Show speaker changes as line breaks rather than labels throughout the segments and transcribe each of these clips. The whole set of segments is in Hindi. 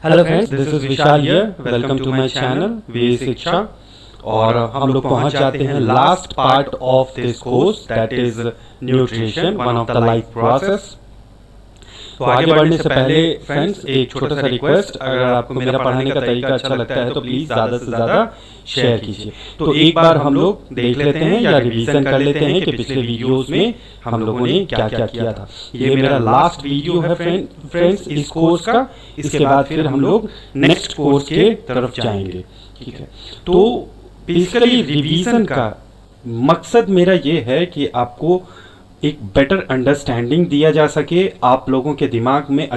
Hello friends, this is Vishal here. Welcome to my channel V Shiksha. और हम लोग पहुंच जाते हैं last part of this course, that is nutrition, one of the life process. तो आगे बढ़ने से पहले फ्रेंड्स एक छोटा सा रिक्वेस्ट, अगर आपको मेरा पढ़ाने का तरीका अच्छा लगता है तो प्लीज ज़्यादा से ज़्यादा शेयर कीजिए। तो एक बार हम लोग देख लेते हैं या रिवीजन कर लेते हैं कि पिछले वीडियोस में हम लोगों ने क्या क्या किया था। ये मेरा लास्ट वीडियो है फ्रेंड्स इस कोर्स का। इसके बाद फिर हम लोग नेक्स्ट कोर्स के तरफ जाएंगे। ठीक है, तो बेसिकली रिवीजन का मकसद मेरा ये है कि आपको एक बेटर अंडरस्टैंडिंग दिया जा सके, आप लोगों के दिमाग में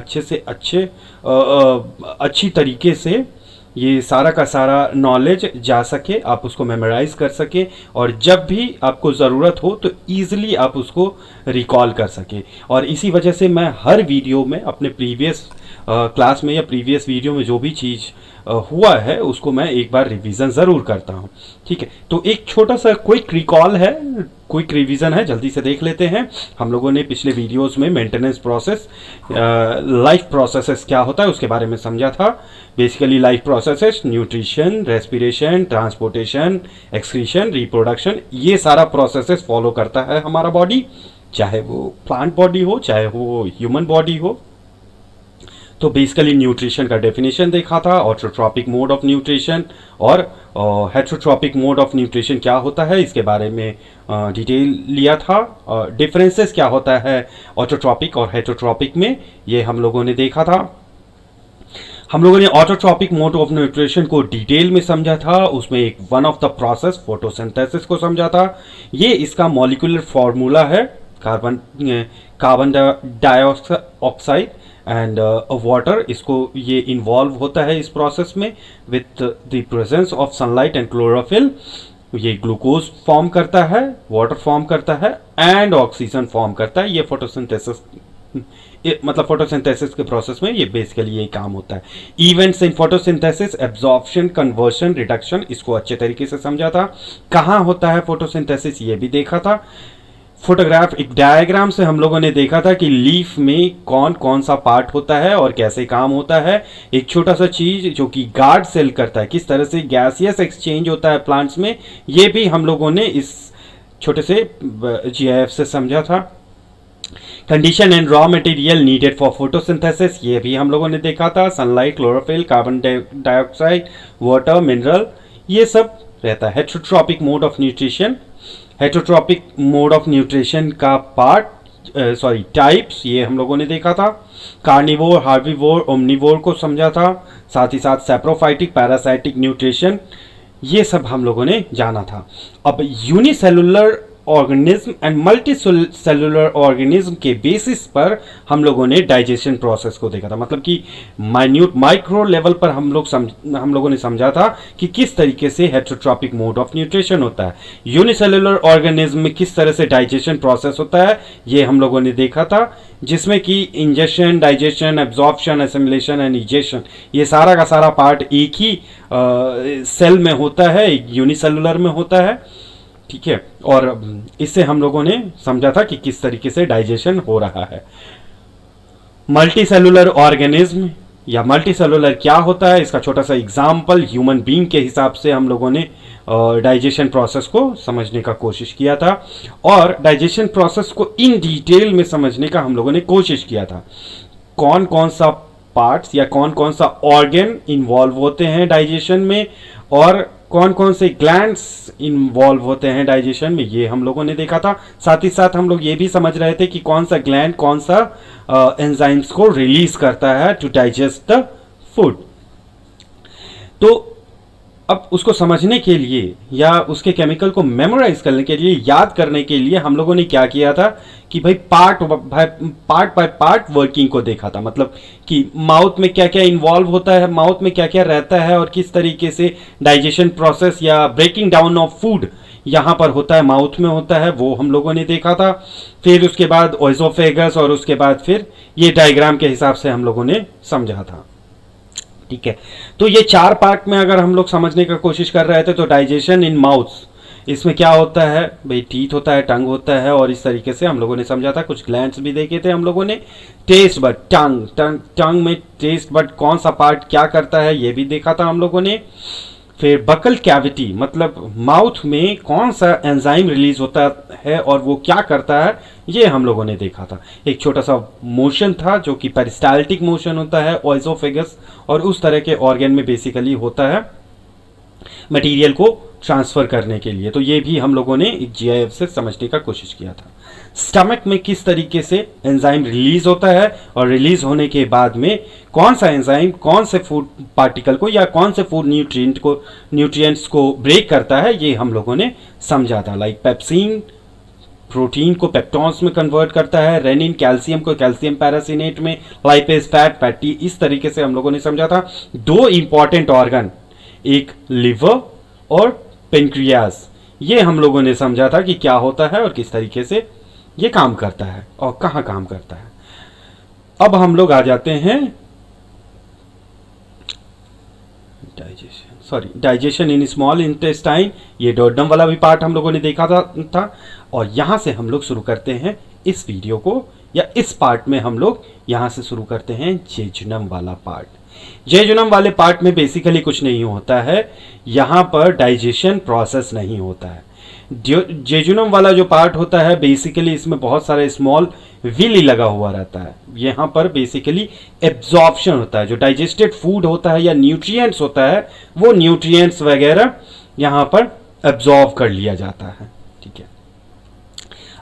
अच्छी तरीके से ये सारा का सारा नॉलेज जा सके, आप उसको मेमोराइज कर सके और जब भी आपको ज़रूरत हो तो ईज़िली आप उसको रिकॉल कर सके। और इसी वजह से मैं हर वीडियो में अपने प्रीवियस क्लास में या प्रीवियस वीडियो में जो भी चीज़ हुआ है उसको मैं एक बार रिवीजन ज़रूर करता हूँ। ठीक है, तो एक छोटा सा क्विक रिकॉल है, क्विक रिवीजन है, जल्दी से देख लेते हैं। हम लोगों ने पिछले वीडियोस में मेंटेनेंस प्रोसेस, लाइफ प्रोसेसेस क्या होता है उसके बारे में समझा था। Basically life processes nutrition, respiration, transportation, excretion, reproduction, ये सारा प्रोसेसेस फॉलो करता है हमारा बॉडी, चाहे वो प्लांट बॉडी हो चाहे वो ह्यूमन बॉडी हो। तो बेसिकली न्यूट्रिशन का डेफिनेशन देखा था, ऑटोट्रॉपिक मोड ऑफ न्यूट्रिशन और हेटरोट्रॉपिक मोड ऑफ न्यूट्रिशन क्या होता है इसके बारे में डिटेल लिया था। डिफरेंसेस क्या होता है ऑटोट्रॉपिक और हेटरोट्रॉपिक में, ये हम लोगों ने देखा था। हम लोगों ने ऑटोट्रॉपिक मोड ऑफ न्यूट्रिशन को डिटेल में समझा था, उसमें एक one of the process photosynthesis को समझा था। ये इसका मॉलिक्यूलर फॉर्मूला है, कार्बन डाइऑक्साइड एंड वाटर, इसको ये इन्वॉल्व होता है इस प्रोसेस में with the presence of sunlight and chlorophyll. ये ग्लूकोज फॉर्म करता है, वाटर फॉर्म करता है एंड ऑक्सीजन फॉर्म करता है। ये फोटोसिंथेसिस मतलब फोटोसिंथेसिस के प्रोसेस में ये बेसिकली ये काम होता है। Events in photosynthesis, absorption, conversion, reduction, इसको अच्छे तरीके से समझा था। कहाँ होता है फोटोसिंथेसिस ये भी देखा था। फोटोग्राफ, एक डायग्राम से हम लोगों ने देखा था कि लीफ में कौन कौन सा पार्ट होता है और कैसे काम होता है। एक छोटा सा चीज जो कि गार्ड सेल करता है, किस तरह से गैसियस एक्सचेंज होता है प्लांट्स में, ये भी हम लोगों ने इस छोटे से GIF से समझा था। Condition and raw material needed for photosynthesis, ये भी हम लोगों ने देखा था। Sunlight, chlorophyll, carbon dioxide, water, mineral, ये सब रहता है। Heterotrophic mode of nutrition, heterotrophic mode of nutrition का टाइप्स, ये हम लोगों ने देखा था। कार्निवोर, हार्बिवोर, ओमनिवोर को समझा था। साथ ही साथ सैप्रोफाइटिक, पैरासाइटिक न्यूट्रिशन, ये सब हम लोगों ने जाना था। अब unicellular organism and multi cellular organism के बेसिस पर हम लोगों ने डाइजेशन प्रोसेस को देखा था। मतलब कि माइन्यूट माइक्रो लेवल पर हम लोगों ने समझा था कि किस तरीके से हेटरोट्रॉपिक मोड ऑफ न्यूट्रिशन होता है। यूनिसेलुलर ऑर्गेनिज्म में किस तरह से डाइजेशन प्रोसेस होता है ये हम लोगों ने देखा था, जिसमें कि injection, digestion, absorption, assimilation and ejection, ये सारा का सारा पार्ट एक ही सेल में होता है, यूनिसेलुलर में होता है। ठीक है, और इससे हम लोगों ने समझा था कि किस तरीके से डाइजेशन हो रहा है। मल्टी सेलुलर ऑर्गेनिज्म या मल्टी सेलुलर क्या होता है, इसका छोटा सा एग्जाम्पल ह्यूमन बीइंग के हिसाब से हम लोगों ने डाइजेशन प्रोसेस को समझने का कोशिश किया था और डाइजेशन प्रोसेस को इन डिटेल में समझने का हम लोगों ने कोशिश किया था। कौन कौन सा पार्ट्स या कौन कौन सा ऑर्गन इन्वॉल्व होते हैं डाइजेशन में और कौन कौन से ग्लैंड्स इन्वॉल्व होते हैं डाइजेशन में, ये हम लोगों ने देखा था। साथ ही साथ हम लोग ये भी समझ रहे थे कि कौन सा ग्लैंड कौन सा एंजाइम्स को रिलीज करता है टू डाइजेस्ट द फूड। तो अब उसको समझने के लिए या उसके केमिकल को मेमोराइज करने के लिए, याद करने के लिए हम लोगों ने क्या किया था कि भाई पार्ट बाय पार्ट वर्किंग को देखा था। मतलब कि माउथ में क्या क्या इन्वॉल्व होता है, माउथ में क्या क्या रहता है और किस तरीके से डाइजेशन प्रोसेस या ब्रेकिंग डाउन ऑफ फूड यहाँ पर होता है, माउथ में होता है, वो हम लोगों ने देखा था। फिर उसके बाद ओइसोफेगस और उसके बाद फिर ये डायग्राम के हिसाब से हम लोगों ने समझा था। ठीक है, तो ये चार पार्ट में अगर हम लोग समझने का कोशिश कर रहे थे तो डाइजेशन इन माउथ, इसमें क्या होता है भाई, टीथ होता है, टंग होता है, और इस तरीके से हम लोगों ने समझा था। कुछ ग्लैंड्स भी देखे थे हम लोगों ने। टेस्ट बड, टंग टंग टंग में टेस्ट बड कौन सा पार्ट क्या करता है ये भी देखा था हम लोगों ने। फिर बकल कैविटी, मतलब माउथ में कौन सा एंजाइम रिलीज होता है और वो क्या करता है, ये हम लोगों ने देखा था। एक छोटा सा मोशन था जो कि पेरिस्टाल्टिक मोशन होता है ओएसोफेगस, और उस तरह के ऑर्गन में बेसिकली होता है मटेरियल को ट्रांसफर करने के लिए। तो ये भी हम लोगों ने एक जीआईएफ से समझने का कोशिश किया था। स्टमक में किस तरीके से एंजाइम रिलीज होता है, और रिलीज होने के बाद में कौन सा एंजाइम कौन से फूड पार्टिकल को या कौन से फूड न्यूट्रिएंट्स को ब्रेक करता है, ये हम लोगों ने समझा था। लाइक पेप्सिन प्रोटीन को पेप्टॉन्स में कन्वर्ट करता है, रेनिन कैल्शियम को कैल्शियम पैरासिनेट में, लाइपेज फैटी, इस तरीके से हम लोगों ने समझा था। दो इंपॉर्टेंट ऑर्गन, एक लिवर और पेनक्रियास, ये हम लोगों ने समझा था कि क्या होता है और किस तरीके से ये काम करता है और कहाँ काम करता है। अब हम लोग आ जाते हैं डाइजेशन इन स्मॉल इंटेस्टाइन। ये डोडम वाला भी पार्ट हम लोगों ने देखा था। और यहां से हम लोग शुरू करते हैं इस वीडियो को, या इस पार्ट में हम लोग यहां से शुरू करते हैं जेजुनम वाला पार्ट। जेजुनम वाले पार्ट में बेसिकली कुछ नहीं होता है, यहां पर डाइजेशन प्रोसेस नहीं होता है। जेजुनम वाला जो पार्ट होता है बेसिकली इसमें बहुत सारे स्मॉल विली लगा हुआ रहता है। यहाँ पर बेसिकली एब्जॉर्प्शन होता है, जो डाइजेस्टेड फूड होता है या न्यूट्रिएंट्स होता है वो न्यूट्रिएंट्स वगैरह यहाँ पर एब्जॉर्ब कर लिया जाता है। ठीक है,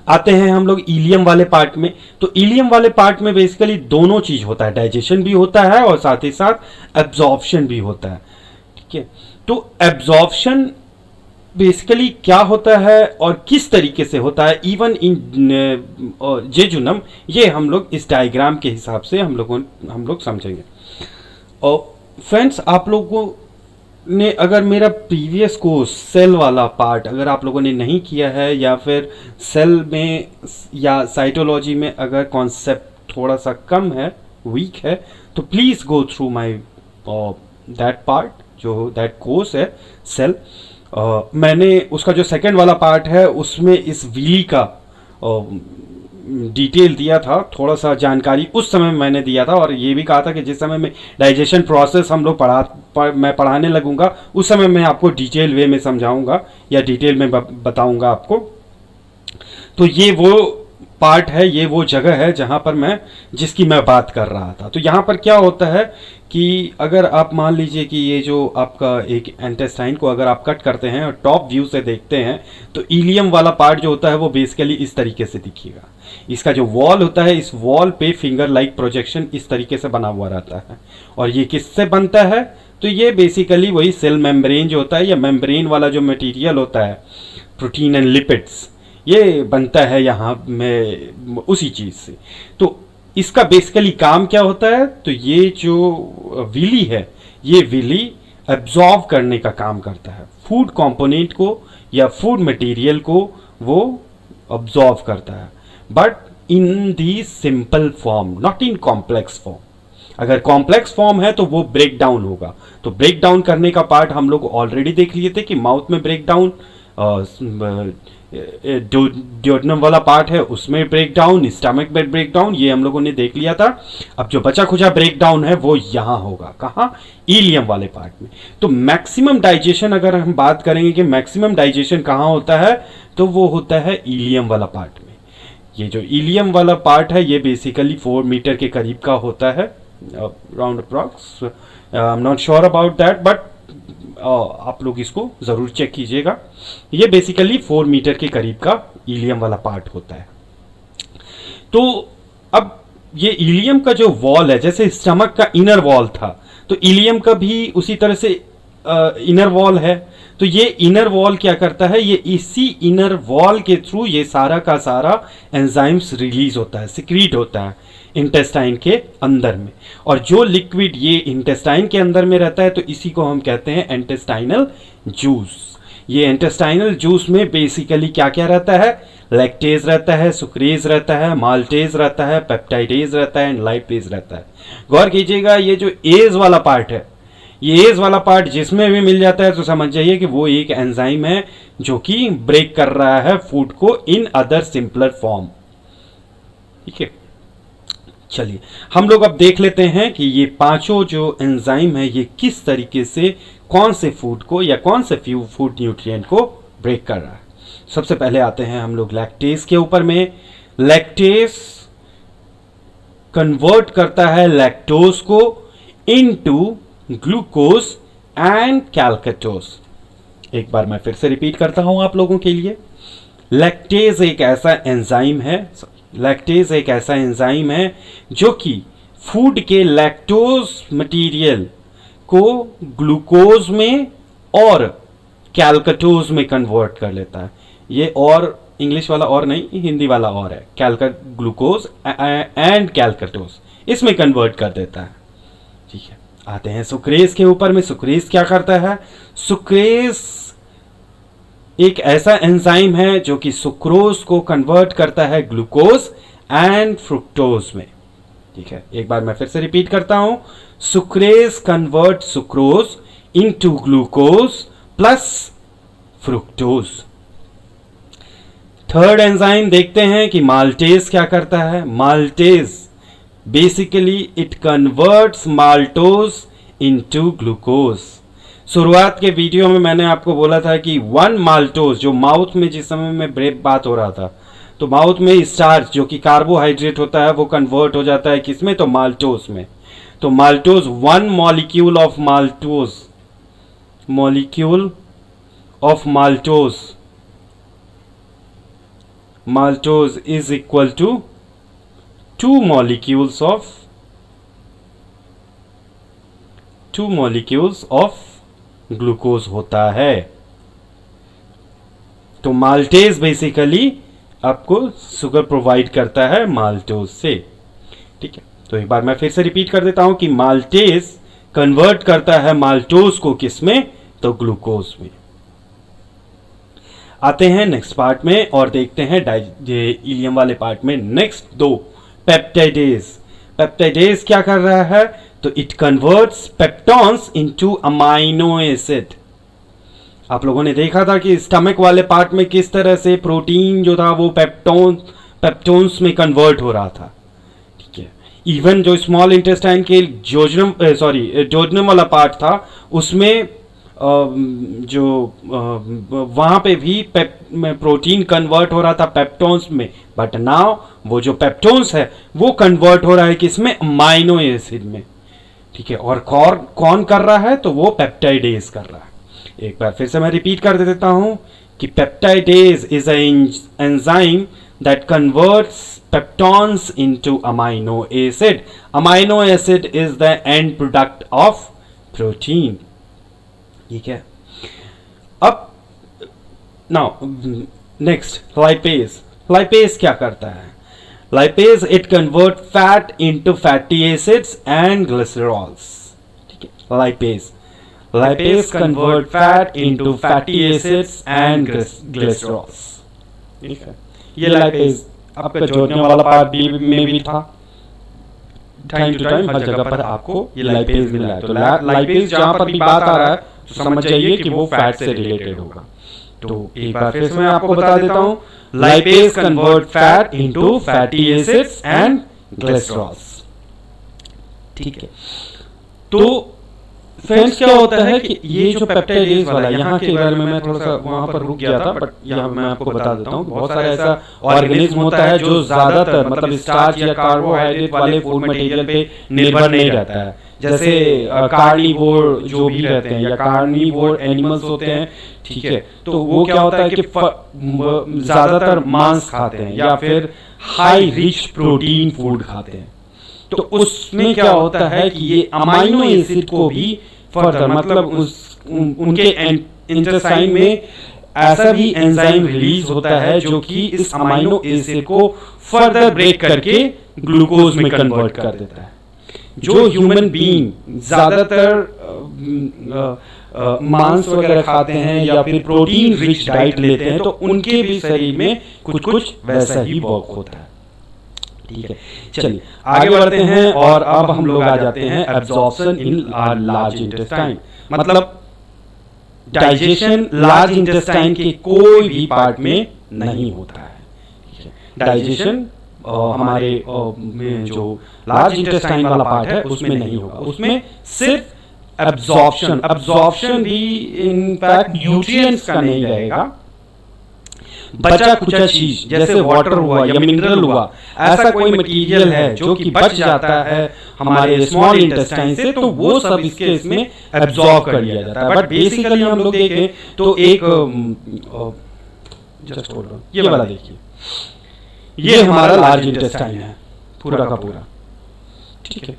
आते हैं हम लोग इलियम वाले पार्ट में। तो इलियम वाले पार्ट में बेसिकली दोनों चीज होता है, डाइजेशन भी होता है और साथ ही साथ एब्जॉर्प्शन भी होता है। ठीक है, तो एब्जॉर्प्शन बेसिकली क्या होता है और किस तरीके से होता है इवन इन जेजुनम, ये हम लोग इस डायग्राम के हिसाब से हम लोग समझेंगे। और फ्रेंड्स, आप लोगों ने अगर मेरा प्रीवियस कोर्स सेल वाला पार्ट अगर आप लोगों ने नहीं किया है, या फिर सेल में या साइटोलॉजी में अगर कॉन्सेप्ट थोड़ा सा कम है, वीक है, तो please go through my that part, जो दैट कोर्स है सेल। मैंने उसका जो सेकंड वाला पार्ट है उसमें इस विली का डिटेल दिया था, थोड़ा सा जानकारी उस समय मैंने दिया था, और ये भी कहा था कि जिस समय में डाइजेशन प्रोसेस हम लोग मैं पढ़ाने लगूंगा उस समय मैं आपको डिटेल वे में समझाऊंगा या डिटेल में बताऊंगा आपको। तो ये वो पार्ट है, ये वो जगह है जहां पर जिसकी मैं बात कर रहा था। तो यहाँ पर क्या होता है कि अगर आप मान लीजिए कि ये जो आपका एक इंटेस्टाइन को अगर आप कट करते हैं और टॉप व्यू से देखते हैं, तो इलियम वाला पार्ट जो होता है वो बेसिकली इस तरीके से दिखेगा। इसका जो वॉल होता है, इस वॉल पे फिंगर लाइक प्रोजेक्शन इस तरीके से बना हुआ रहता है। और ये किससे बनता है, तो ये बेसिकली वही सेल मेम्ब्रेन जो होता है, या मेम्ब्रेन वाला जो मटीरियल होता है, प्रोटीन एंड लिपिड्स, ये बनता है यहाँ में उसी चीज से। तो इसका बेसिकली काम क्या होता है, तो ये जो विली है, ये विली एब्जॉर्ब करने का काम करता है। फूड कंपोनेंट को या फूड मटेरियल को वो ऑब्जॉर्व करता है, but in the simple form, not in complex form. अगर कॉम्प्लेक्स फॉर्म है तो वो ब्रेक डाउन होगा। तो ब्रेक डाउन करने का पार्ट हम लोग ऑलरेडी देख लिए थे कि माउथ में ब्रेक डाउन, ड्यूडेनम वाला पार्ट है उसमें ब्रेक डाउन, स्टमक में ब्रेक डाउन, ये हम लोगों ने देख लिया था। अब जो बचा खुचा ब्रेक डाउन है वो यहां होगा, कहां, इलियम वाले पार्ट में। तो मैक्सिमम डाइजेशन अगर हम बात करेंगे कि मैक्सिमम डाइजेशन कहां होता है, तो वो होता है इलियम वाला पार्ट में। ये जो इलियम वाला पार्ट है ये बेसिकली 4 मीटर के करीब का होता है, round approx, I am not sure about that, but आप लोग इसको जरूर चेक कीजिएगा। ये बेसिकली 4 मीटर के करीब का इलियम वाला पार्ट होता है। तो अब ये इलियम का जो वॉल है, जैसे स्टमक का इनर वॉल था, तो इलियम का भी उसी तरह से इनर वॉल है। तो ये इनर वॉल क्या करता है, ये इसी इनर वॉल के थ्रू ये सारा का सारा एंजाइम्स रिलीज होता है, सिक्रीट होता है इंटेस्टाइन के अंदर में। और जो लिक्विड ये इंटेस्टाइन के अंदर में रहता है, तो इसी को हम कहते हैं इंटेस्टाइनल जूस। ये इंटेस्टाइनल जूस में बेसिकली क्या क्या रहता है, लैक्टेज रहता है, सुक्रेज रहता है, माल्टेज रहता है, पेप्टाइडेज रहता है, एंड लाइपेज रहता है। गौर कीजिएगा, ये जो एज वाला पार्ट है, ये एज वाला पार्ट जिसमें भी मिल जाता है तो समझ जाइए कि वो एक एंजाइम है जो कि ब्रेक कर रहा है फूड को इन अदर सिंपलर फॉर्म। ठीक है, चलिए हम लोग अब देख लेते हैं कि ये पांचों जो एंजाइम है ये किस तरीके से कौन से फूड को या कौन से फूड न्यूट्रिएंट को ब्रेक कर रहा है। सबसे पहले आते हैं हम लोग लैक्टेज के ऊपर में। लैक्टेज कन्वर्ट करता है लैक्टोज को इनटू ग्लूकोज एंड कैलकेटोज। एक बार मैं फिर से रिपीट करता हूं आप लोगों के लिए। लैक्टेज एक ऐसा एंजाइम है जो कि फूड के लैक्टोज मटेरियल को ग्लूकोज में और कैलकेटोज में कन्वर्ट कर लेता है। ये और इंग्लिश वाला और नहीं, हिंदी वाला और है, ग्लूकोज एंड कैलकेटोज, इसमें कन्वर्ट कर देता है। ठीक है, आते हैं सुक्रेज के ऊपर में। सुक्रेज क्या करता है? सुक्रेज एक ऐसा एंजाइम है जो कि सुक्रोज को कन्वर्ट करता है ग्लूकोज एंड फ्रुक्टोज में। ठीक है, एक बार मैं फिर से रिपीट करता हूं। Sucrase convert sucrose into glucose plus fructose. Third enzyme देखते हैं कि माल्टेज क्या करता है। Maltase basically it converts maltose into glucose. शुरुआत के वीडियो में मैंने आपको बोला था कि 1 माल्टोज, जो माउथ में जिस समय में बात हो रहा था, तो माउथ में स्टार्च जो कि कार्बोहाइड्रेट होता है वो कन्वर्ट हो जाता है किसमें? तो माल्टोज में। तो maltose 1 molecule of maltose is equal to 2 molecules of glucose होता है। तो माल्टेज बेसिकली आपको शुगर प्रोवाइड करता है माल्टोज से। ठीक है, तो एक बार मैं फिर से रिपीट कर देता हूं कि माल्टेज कन्वर्ट करता है माल्टोज को किसमें? तो ग्लूकोज में। आते हैं नेक्स्ट पार्ट में और देखते हैं इलियम वाले पार्ट में नेक्स्ट 2 पेप्टाइडेज। पेप्टाइडेज क्या कर रहा है? तो it converts peptones into amino acid. आप लोगों ने देखा था कि स्टमक वाले पार्ट में किस तरह से प्रोटीन जो था वो पेप्टोन्स में कन्वर्ट हो रहा था। ठीक है, इवन जो स्मॉल इंटेस्टाइन के जोजनम वाला पार्ट था उसमें वहां पे भी प्रोटीन कन्वर्ट हो रहा था पेप्टोन्स में, बट नाउ वो जो पेप्टोन्स है वो कन्वर्ट हो रहा है किसमें? अमाइनो एसिड में। ठीक है, और कौन कर रहा है? तो वो पेप्टाइडेज कर रहा है। एक बार फिर से मैं रिपीट कर देता हूं कि peptidase is enzyme that converts peptones into amino acid. Amino acid is the end product of protein. ठीक है, अब नाउ नेक्स्ट लाइपेज। लाइपेज क्या करता है? Lipase it convert fat into fatty acids and glycerols. ठीक है, lipase convert fat into fatty acids and glycerols. ठीक है, ये लाइपेज आपका जोड़ने वाला पार्ट में भी था। टाइम टू टाइम हर जगह पर आपको ये लाइपेज मिला है। तो लाइपेज जहां पर भी बात आ रहा है तो समझ जाइए कि वो फैट से रिलेटेड होगा। तो एक बार फिर से मैं आपको बता देता हूं, lipase convert fat into fatty acids and glycerols. ठीक है, तो फ्रेंड्स क्या होता है कि ये जो पेप्टाइडेज वाला, यहाँ के बारे में मैं थोड़ा सा वहां पर रुक गया था, बट यहाँ मैं आपको बता देता हूँ। बहुत सारा ऐसा ऑर्गेनिज्म होता है जो ज्यादातर मतलब स्टार्च या कार्बोहाइड्रेट वाले फूड मटेरियल पे निर्भर नहीं रहता है। जैसे कार्निवोर जो भी रहते हैं या कार्निवोर एनिमल्स होते हैं। ठीक है, तो वो क्या होता है कि ज्यादातर मांस खाते हैं या फिर हाई रिच प्रोटीन फूड खाते हैं। तो उसमें क्या होता है कि ये अमाइनो एसिड को भी फर्दर मतलब उनके इंटेस्टाइन में ऐसा भी एंजाइम रिलीज होता है जो कि इस अमाइनो एसिड को फर्दर ब्रेक करके ग्लूकोज में कन्वर्ट कर देता है। जो ह्यूमन बीइंग ज्यादातर मांस वगैरह खाते हैं या फिर प्रोटीन रिच डाइट लेते हैं तो उनके भी शरीर में कुछ वैसा ही वर्क होता है। ठीक है, चलिए आगे बढ़ते हैं और अब हम लोग आ जाते हैं एब्जॉर्प्शन इन लार्ज इंटेस्टाइन। मतलब डाइजेशन लार्ज इंटेस्टाइन के कोई भी पार्ट में नहीं होता है। डाइजेशन हमारे जो लार्ज इंटेस्टाइन वाला पार्ट है उसमें नहीं होगा, उसमें सिर्फ एब्जॉर्प्शन भी इनफैक्ट न्यूट्रिएंट्स का नहीं रहेगा। बचा कुचा चीज जैसे वाटर हुआ या मिनरल हुआ, ऐसा कोई मटेरियल है जो कि बच जाता है हमारे स्मॉल इंटेस्टाइन से, तो वो सब इसमें एब्जॉर्ब कर लिया जाता है। बट बेसिकली हम लोग देखें तो एक जस्ट होल्ड ऑन, ये वाला देखिए, ये हमारा लार्ज इंटेस्टाइन है पूरा का पूरा, ठीक है।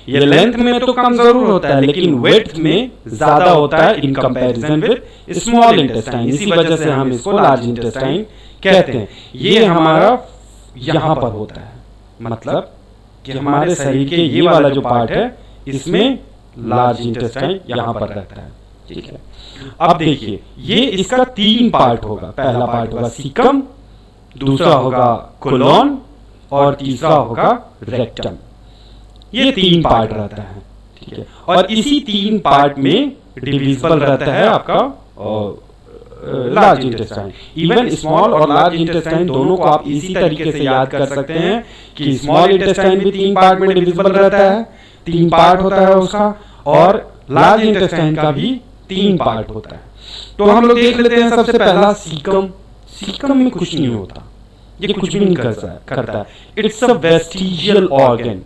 ये लेंथ में तो कम जरूर होता है लेकिन विड्थ में ज्यादा होता है in comparison with small intestine, इसी वजह से हम इसको लार्ज इंटेस्टाइन कहते हैं। ये हमारा यहां पर होता है, मतलब कि हमारे शरीर के ये वाला जो पार्ट है इसमें लार्ज इंटेस्टाइन यहां पर रहता है, ठीक है। अब देखिए ये इसका 3 पार्ट होगा, पहला पार्ट होगा सीकम, दूसरा होगा कोलोन और तीसरा होगा रेक्टम। ये 3 पार्ट रहता है, ठीक है। और इसी 3 पार्ट में डिविजिबल रहता है आपका लार्ज इंटेस्टाइन। इवन स्मॉल और लार्ज इंटेस्टाइन दोनों को आप इसी तरीके से याद कर सकते हैं कि स्मॉल इंटेस्टाइन भी 3 पार्ट में डिविजिबल रहता है, 3 पार्ट होता है उसका, और लार्ज इंटेस्टाइन का भी 3 पार्ट होता है। तो हम लोग देख लेते हैं सबसे पहला सीकम। सीकम में कुछ नहीं होता, ये कुछ भी नहीं करता है। इट्स अ वेस्टिजियल ऑर्गन,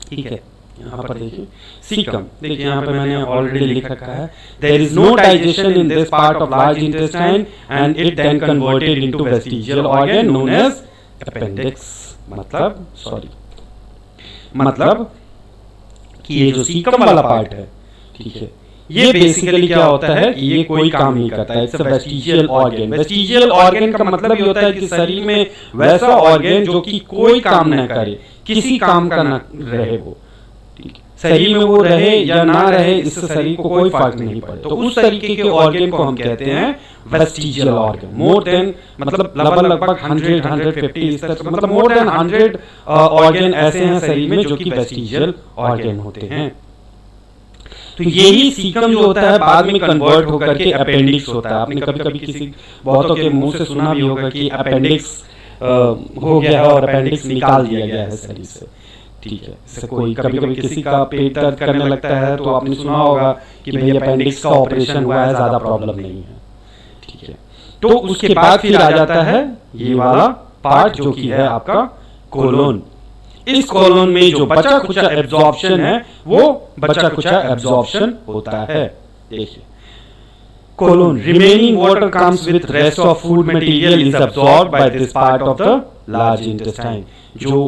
ठीक है। यहाँ पर देखिए सीकम, देखिए यहाँ पे मैंने ऑलरेडी लिख रखा है, there is no digestion in this part of large intestine and it then converted into vestigial organ known as appendix. मतलब कि ये जो सीकम वाला पार्ट है, ठीक है, ये बेसिकली क्या होता है कि ये कोई काम नहीं करता है, it's a vestigial organ. Vestigial organ का मतलब ये होता है कि शरीर में वैसा ऑर्गन जो कि कोई काम न करे, किसी काम का न रहे वो, शरीर में वो रहे या ना रहे इससे शरीर को कोई फर्क नहीं पड़े, तो उस तरीके के ऑर्गन को हम कहते हैं वेस्टिजियल ऑर्गन। मोर देन मतलब लगभग 100-150 इस तरह, मतलब मोर देन 100 ऑर्गन ऐसे हैं शरीर में जो कि वेस्टिजियल ऑर्गन होते हैं। तो यही सीकम जो होता है बाद में कन्वर्ट होकर के अपेंडिक्स होता है। आपने कभी कभी किसी बहुतों के मुंह से सुना भी होगा कि अपेंडिक्स हो गया है और अपेंडिक्स निकाल दिया गया है शरीर से, ठीक है। जैसे कोई कभी कभी किसी का पेट दर्द करने लगता है तो आपने सुना होगा कि भाई अपेंडिक्स का ऑपरेशन हुआ है, ज्यादा प्रॉब्लम नहीं है, ठीक है। तो उसके बाद फिर आ जाता है ये वाला पार्ट जो कि है आपका कोलोन। इस कोलोन में जो बचा कुचा एब्जॉर्प्शन है वो बचा कुचा एब्जॉर्प्शन होता है। देखिए colon, remaining water comes with rest of food material is absorbed by this part of the large intestine. जो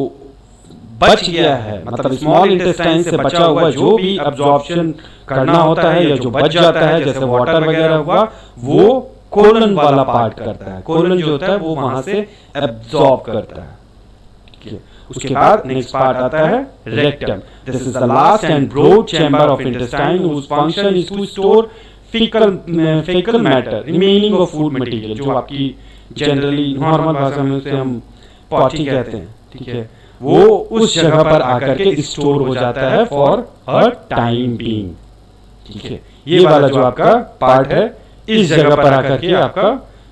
बच गया है मतलब स्मॉल इंटेस्टाइन से बचा हुआ जो भी एब्जॉर्प्शन करना होता है या जो बच जाता है जैसे वाटर वगैरह हुआ, वो कोलन वाला पार्ट करता है। कोलन जो होता है वो वहां से एब्जॉर्ब करता है, ठीक है। उसके बाद नेक्स्ट पार्ट आता है rectum. This is the last end broad chamber of intestine whose function is to store fecal matter remaining of food material, जो आपकी जनरली नॉर्मल भाषा में उसे हम पॉटी कहते हैं, ठीक है। वो उस जगह पर आकर के स्टोर हो जाता है फॉर अ टाइम बीइंग, ठीक है। ये वाला जो आपका पार्ट है इस जगह पर आकर के आपका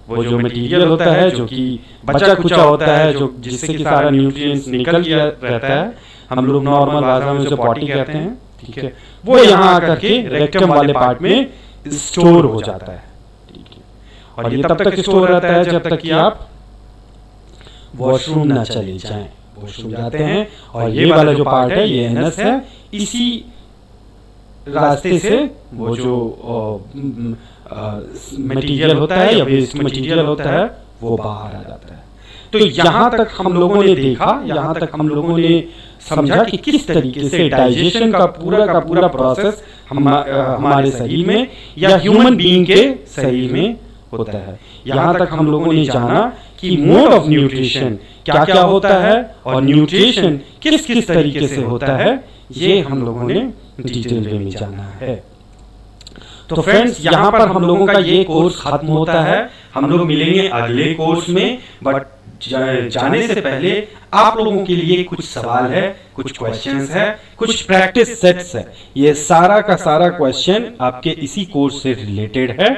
वो जो मटेरियल होता है जो कि बचा कुचा होता है, जो जिससे कि सारा न्यूट्रिएंट्स निकल गया रहता है, हम लोग नॉर्मल भाषा में उसे पॉटी कहते हैं, ठीक है। वो यहाँ आकर के रेक्टम वाले पार्ट में स्टोर हो जाता है, ठीक है। और ये तब तक स्टोर रहता है जब तक कि आप वॉशरूम ना चले जाएं। वॉशरूम जाते हैं और ये वाला जो पार्ट है ये एनस है, इसी रास्ते से वो जो मटेरियल होता है या वेस्ट मटेरियल होता है वो बाहर आ जाता है। तो यहाँ तक हम लोगों ने देखा, यहाँ तक हम लोगों ने समझा कि किस तरीके से डाइजेशन का पूरा प्रोसेस हमारे शरीर में या ह्यूमन बीइंग के शरीर में होता है। यहाँ तक हम लोगों ने जाना कि मोड ऑफ न्यूट्रिशन क्या क्या होता है और न्यूट्रिशन किस किस तरीके से होता है, ये हम लोगों ने डिटेल में जाना है। तो फ्रेंड्स यहाँ पर हम लोगों का ये कोर्स खत्म होता है। हम लोग मिलेंगे अगले कोर्स में, बट जाने से पहले आप लोगों के लिए कुछ सवाल है, कुछ क्वेश्चंस है, कुछ प्रैक्टिस सेट्स है। ये सारा का सारा क्वेश्चन आपके इसी कोर्स से रिलेटेड है,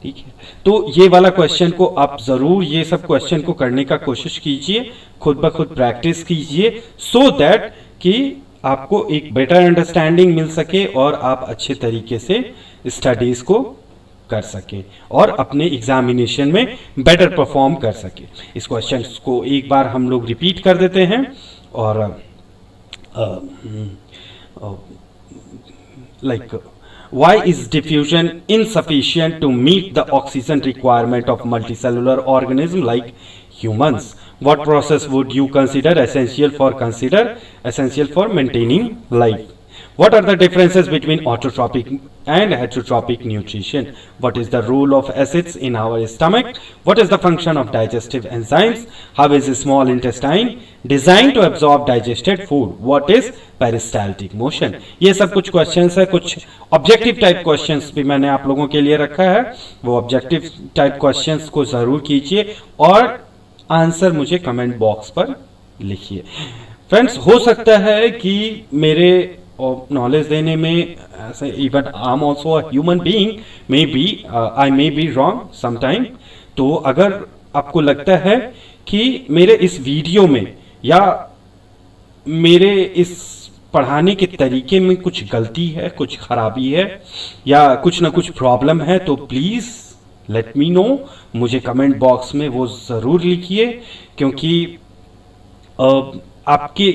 ठीक है। तो ये वाला क्वेश्चन को आप जरूर, ये सब क्वेश्चन को करने का कोशिश कीजिए, खुद ब खुद प्रैक्टिस कीजिए, सो दैट कि आपको एक बेटर अंडरस्टैंडिंग मिल सके और आप अच्छे तरीके से स्टडीज को कर सके और अपने एग्जामिनेशन में बेटर परफॉर्म कर सके। इस क्वेश्चन को एक बार हम लोग रिपीट कर देते हैं और like why is diffusion insufficient to meet the oxygen requirement of multicellular organism like humans? What process would you consider essential for maintaining life? What are the differences between autotrophic and heterotrophic nutrition? What is the role of acids in our stomach? What is the function of digestive enzymes? How is the small intestine designed to absorb digested food? What is peristaltic motion? ये सब कुछ क्वेश्चंस है, कुछ ऑब्जेक्टिव टाइप क्वेश्चंस भी मैंने आप लोगों के लिए रखा है। वो ऑब्जेक्टिव टाइप क्वेश्चंस को जरूर कीजिए और आंसर मुझे कमेंट बॉक्स पर लिखिए। फ्रेंड्स, हो सकता है कि मेरे नॉलेज देने में ऐसे, even I am also a human being, may be I may be wrong sometime. तो अगर आपको लगता है कि मेरे इस वीडियो में या मेरे इस पढ़ाने के तरीके में कुछ गलती है, कुछ खराबी है या कुछ ना कुछ प्रॉब्लम है, तो प्लीज़ लेट मी नो, मुझे कमेंट बॉक्स में वो ज़रूर लिखिए, क्योंकि आपके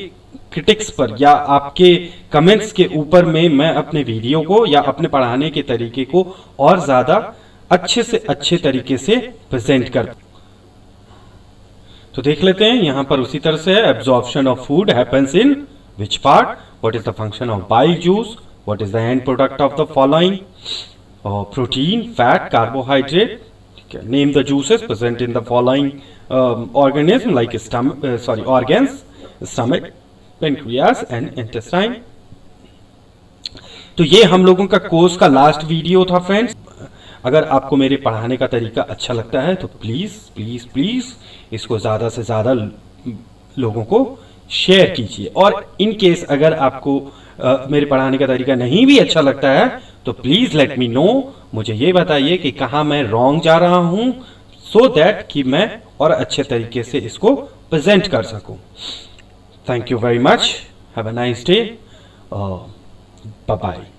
क्रिटिक्स पर या आपके कमेंट्स के ऊपर में मैं अपने वीडियो को या अपने पढ़ाने के तरीके को और ज़्यादा अच्छे से अच्छे तरीके से प्रेजेंट कर। तो देख लेते हैं यहाँ पर उसी तरह से है, absorption of food happens in which part, what is the function of bile juice, what is the end product of the following, protein, fat, carbohydrate, name the juices present in the following organism like organs, stomach, pancreas and intestine. तो ये हम लोगों का कोर्स का लास्ट वीडियो था फ्रेंड्स। अगर आपको मेरे पढ़ाने का तरीका अच्छा लगता है तो प्लीज़ प्लीज़ प्लीज़ इसको ज़्यादा से ज़्यादा लोगों को शेयर कीजिए, और इन केस अगर आपको मेरे पढ़ाने का तरीका नहीं भी अच्छा लगता है तो प्लीज़ लेट मी नो, मुझे ये बताइए कि कहाँ मैं रॉन्ग जा रहा हूँ, सो दैट कि मैं और अच्छे तरीके से इसको प्रेजेंट कर सकूँ। Thank you very much. Have a nice day. Bye-bye.